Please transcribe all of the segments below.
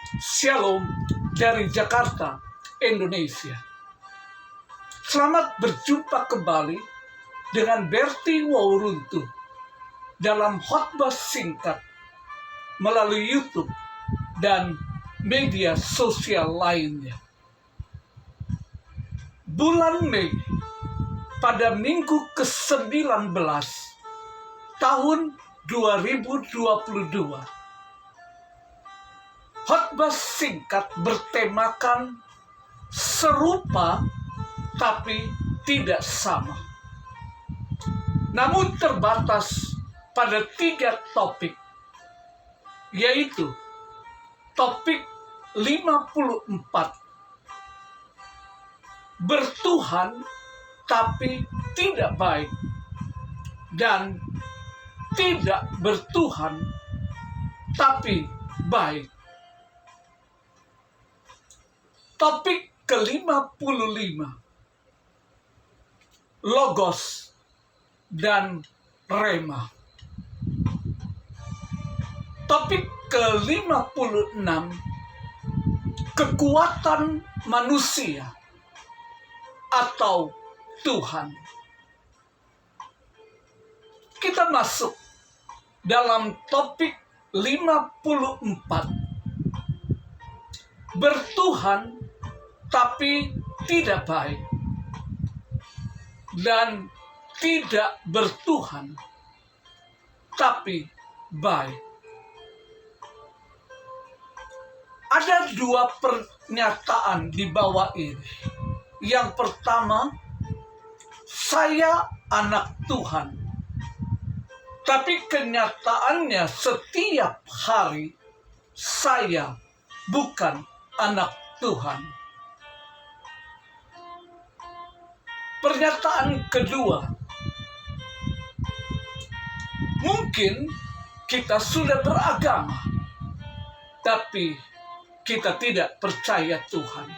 Shalom dari Jakarta, Indonesia. Selamat berjumpa kembali dengan Berti Wauruntu dalam khotbah singkat melalui YouTube dan media sosial lainnya. Bulan Mei pada minggu ke-19 tahun 2022. Khotbah singkat bertemakan serupa tapi tidak sama. Namun terbatas pada 3 topik, yaitu topik 54, bertuhan tapi tidak baik, dan tidak bertuhan tapi baik. Topik ke-55, Logos dan Rema. Topik ke-56, kekuatan manusia atau Tuhan. Kita masuk dalam topik 54, bertuhan tapi tidak baik, dan tidak bertuhan tapi baik. Ada 2 pernyataan di bawah ini. Yang pertama, saya anak Tuhan, tapi kenyataannya setiap hari saya bukan anak Tuhan. Pernyataan kedua, mungkin kita sudah beragama, tapi kita tidak percaya Tuhan.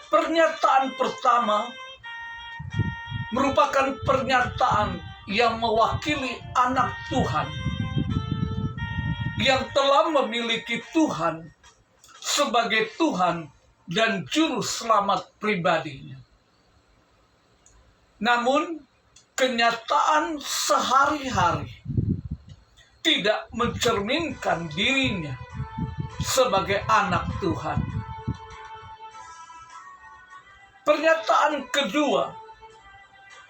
Pernyataan pertama merupakan pernyataan yang mewakili anak Tuhan yang telah memiliki Tuhan sebagai Tuhan dan Juru Selamat pribadinya. Namun, kenyataan sehari-hari tidak mencerminkan dirinya sebagai anak Tuhan. Pernyataan kedua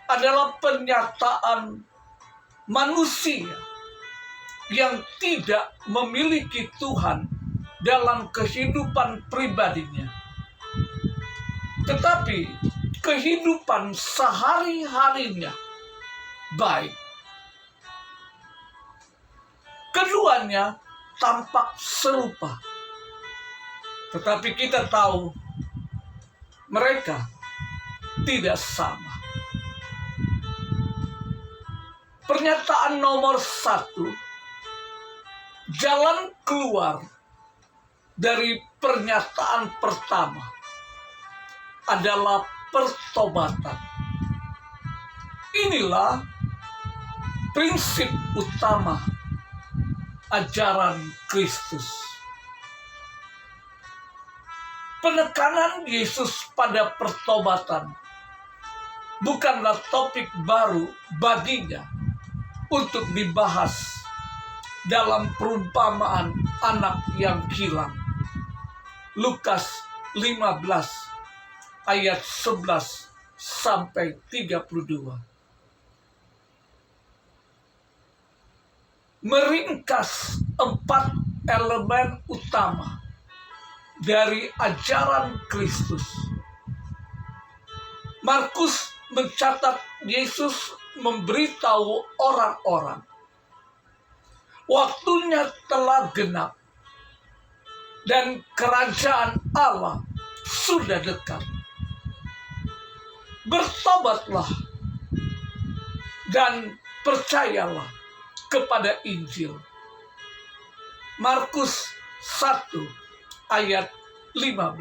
adalah pernyataan manusia yang tidak memiliki Tuhan dalam kehidupan pribadinya, tetapi kehidupan sehari-harinya baik. Keduanya tampak serupa, tetapi kita tahu mereka tidak sama. Pernyataan nomor 1, jalan keluar dari pernyataan pertama adalah pertobatan. Inilah prinsip utama ajaran Kristus. Penekanan Yesus pada pertobatan bukanlah topik baru baginya untuk dibahas dalam perumpamaan anak yang hilang. Lukas 15 ayat 11 sampai 32. Meringkas 4 elemen utama dari ajaran Kristus. Markus mencatat Yesus memberitahu orang-orang, waktunya telah genap dan kerajaan Allah sudah dekat. Bertobatlah dan percayalah kepada Injil. Markus 1 ayat 15.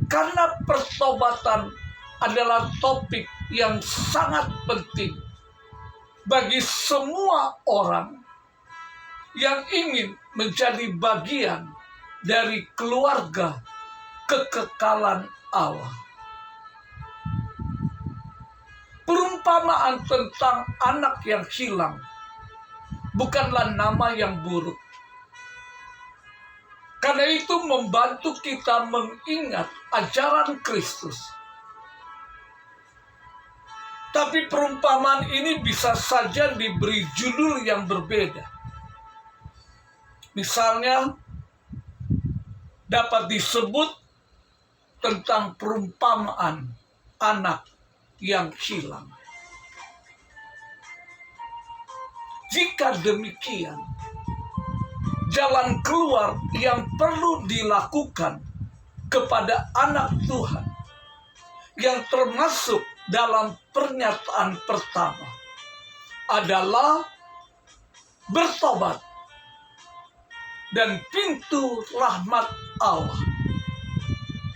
Karena pertobatan adalah topik yang sangat penting bagi semua orang yang ingin menjadi bagian dari keluarga kekekalan Allah. Perumpamaan tentang anak yang hilang bukanlah nama yang buruk. Karena itu membantu kita mengingat ajaran Kristus. Tapi perumpamaan ini bisa saja diberi judul yang berbeda. Misalnya, dapat disebut tentang perumpamaan anak yang hilang. Jika demikian, jalan keluar yang perlu dilakukan kepada anak Tuhan yang termasuk dalam pernyataan pertama adalah bertobat, dan pintu rahmat Allah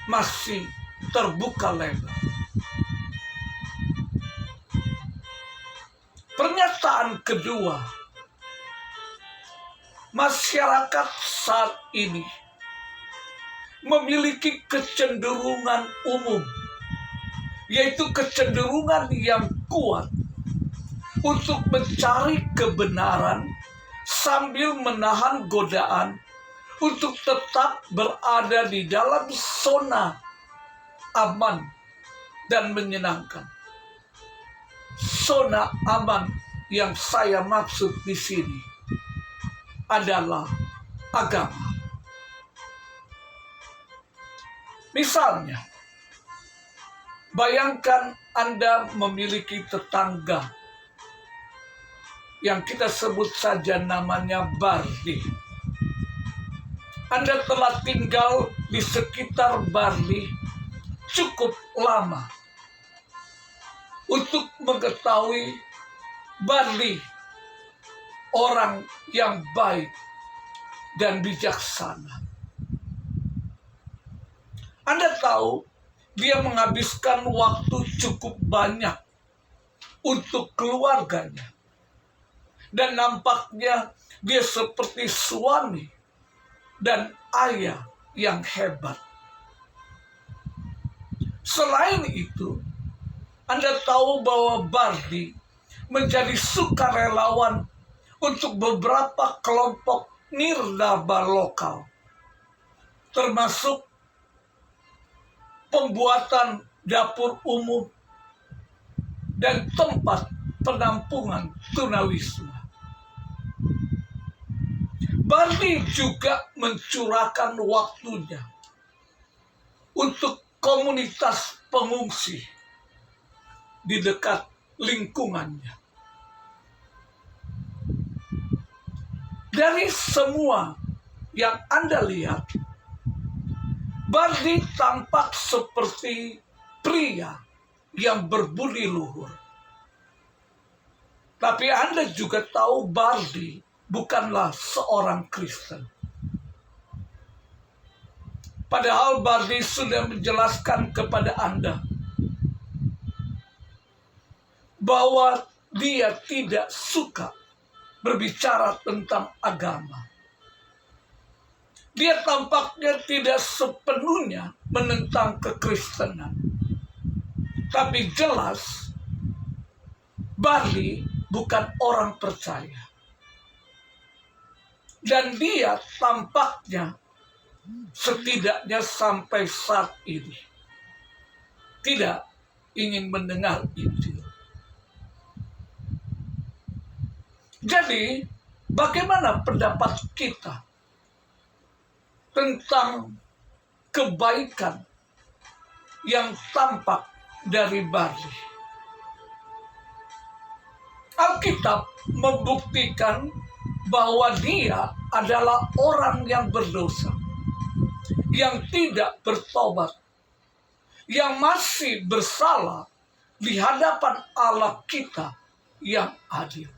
masih terbuka lebar. Pernyataan kedua, masyarakat saat ini memiliki kecenderungan umum, yaitu kecenderungan yang kuat untuk mencari kebenaran sambil menahan godaan untuk tetap berada di dalam zona aman dan menyenangkan. Zona aman yang saya maksud di sini adalah agama. Misalnya, bayangkan Anda memiliki tetangga yang kita sebut saja namanya Barli. Anda telah tinggal di sekitar Barli cukup lama untuk mengetahui Barli orang yang baik dan bijaksana. Anda tahu dia menghabiskan waktu cukup banyak untuk keluarganya. Dan nampaknya dia seperti suami dan ayah yang hebat. Selain itu, Anda tahu bahwa Bardi menjadi sukarelawan untuk beberapa kelompok nirlaba lokal, termasuk pembuatan dapur umum dan tempat penampungan tunawisma. Bardi juga mencurahkan waktunya untuk komunitas pengungsi di dekat lingkungannya. Dari semua yang Anda lihat, Bardi tampak seperti pria yang berbudi luhur. Tapi Anda juga tahu Bardi bukanlah seorang Kristen. Padahal Bardi sudah menjelaskan kepada Anda bahwa dia tidak suka berbicara tentang agama. Dia tampaknya tidak sepenuhnya menentang kekristenan. Tapi jelas, Bardi bukan orang percaya. Dan dia tampaknya setidaknya sampai saat ini tidak ingin mendengar Injil. Jadi, bagaimana pendapat kita tentang kebaikan yang tampak dari Bardi? Alkitab membuktikan bahwa dia adalah orang yang berdosa, yang tidak bertobat, yang masih bersalah di hadapan Allah kita yang adil.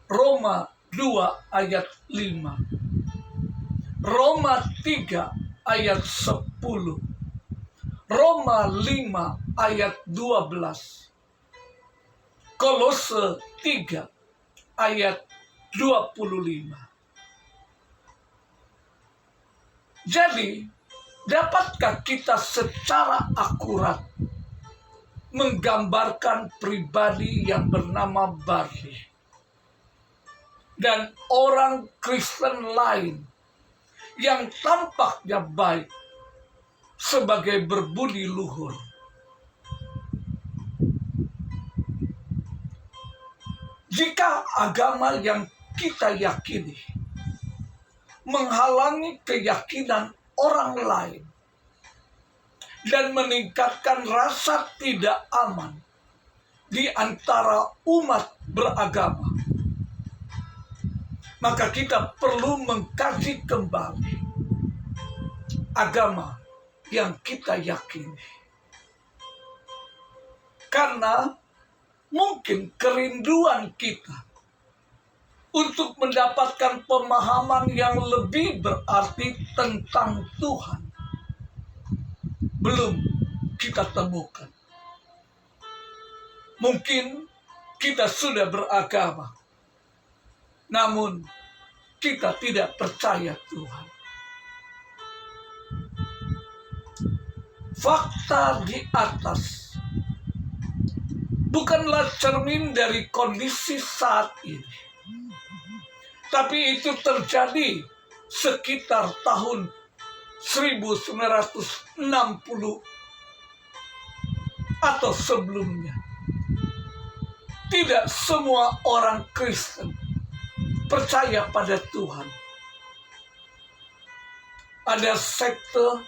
Roma 2 ayat 5, Roma 3 ayat 10, Roma 5 ayat 12, Kolose 3 ayat 25. Jadi, dapatkah kita secara akurat menggambarkan pribadi yang bernama Barli dan orang Kristen lain yang tampaknya baik sebagai berbudi luhur? Jika agama yang kita yakini menghalangi keyakinan orang lain dan meningkatkan rasa tidak aman di antara umat beragama, maka kita perlu mengkaji kembali agama yang kita yakini. Karena mungkin kerinduan kita untuk mendapatkan pemahaman yang lebih berarti tentang Tuhan belum kita temukan. Mungkin kita sudah beragama, namun kita tidak percaya Tuhan. Fakta di atas bukanlah cermin dari kondisi saat ini, tapi itu terjadi sekitar tahun 1960 atau sebelumnya. Tidak semua orang Kristen percaya pada Tuhan. Ada sekte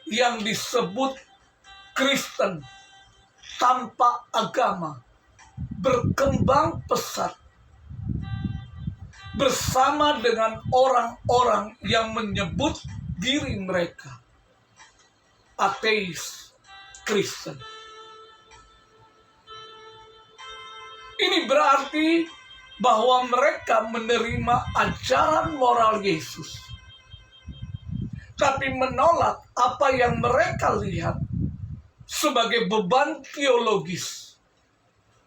yang disebut Kristen tanpa agama berkembang pesat bersama dengan orang-orang yang menyebut diri mereka ateis Kristen. Ini berarti bahwa mereka menerima ajaran moral Yesus, tapi menolak apa yang mereka lihat sebagai beban teologis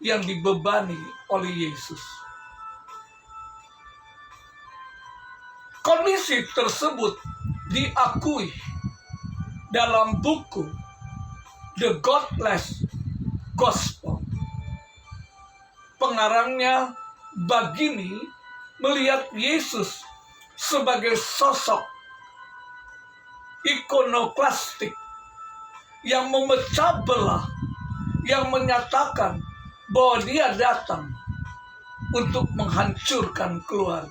yang dibebani oleh Yesus. Kondisi tersebut diakui dalam buku The Godless Gospel. Pengarangnya Bagini melihat Yesus sebagai sosok ikonoklastik yang memecah belah, yang menyatakan bahwa dia datang untuk menghancurkan keluarga.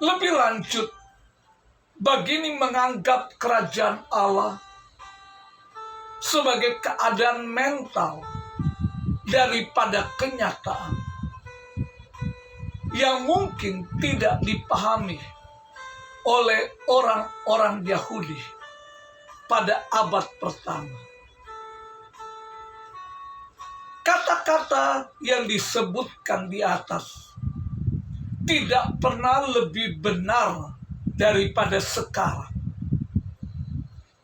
Lebih lanjut, Bagini menganggap kerajaan Allah sebagai keadaan mental daripada kenyataan yang mungkin tidak dipahami oleh orang-orang Yahudi pada abad pertama. Kata-kata yang disebutkan di atas tidak pernah lebih benar daripada sekarang.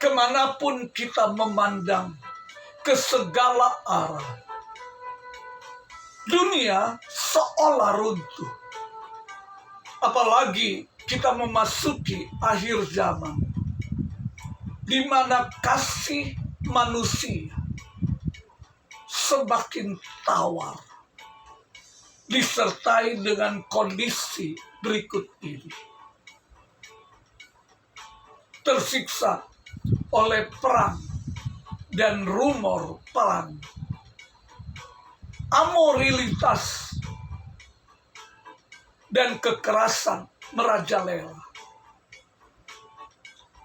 Kemanapun kita memandang, ke segala arah, dunia seolah runtuh. Apalagi kita memasuki akhir zaman, di mana kasih manusia semakin tawar, disertai dengan kondisi berikut ini. Tersiksa oleh perang dan rumor perang, amoralitas dan kekerasan merajalela.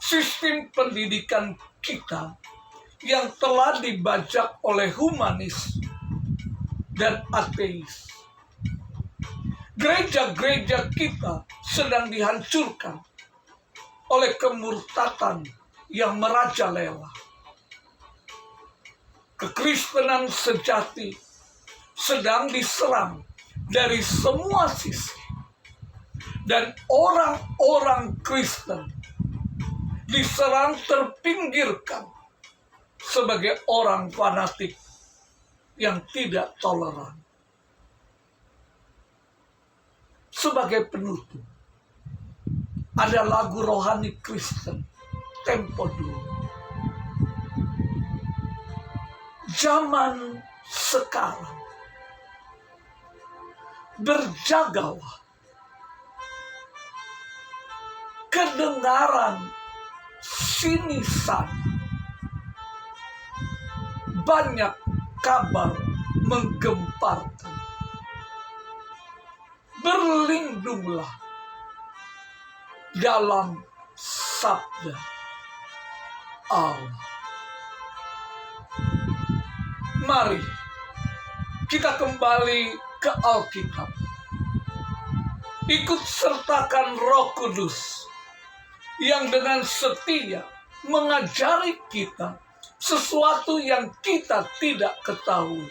Sistem pendidikan kita yang telah dibajak oleh humanis dan ateis. Gereja-gereja kita sedang dihancurkan oleh kemurtatan yang merajalela. Kekristenan sejati sedang diserang dari semua sisi, dan orang-orang Kristen diserang terpinggirkan sebagai orang fanatik yang tidak toleran. Sebagai penutup, ada lagu rohani Kristen tempo dulu. Zaman sekarang, berjagalah. Kedengaran sini sana, banyak kabar menggemparkan. Berlindunglah dalam sabda Allah. Mari kita kembali ke Alkitab. Ikut sertakan Roh Kudus yang dengan setia mengajari kita sesuatu yang kita tidak ketahui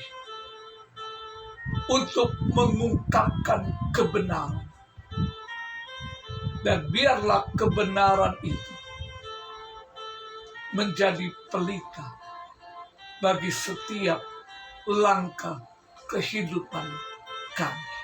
untuk mengungkapkan kebenaran. Dan biarlah kebenaran itu menjadi pelita bagi setiap langkah kehidupan kami.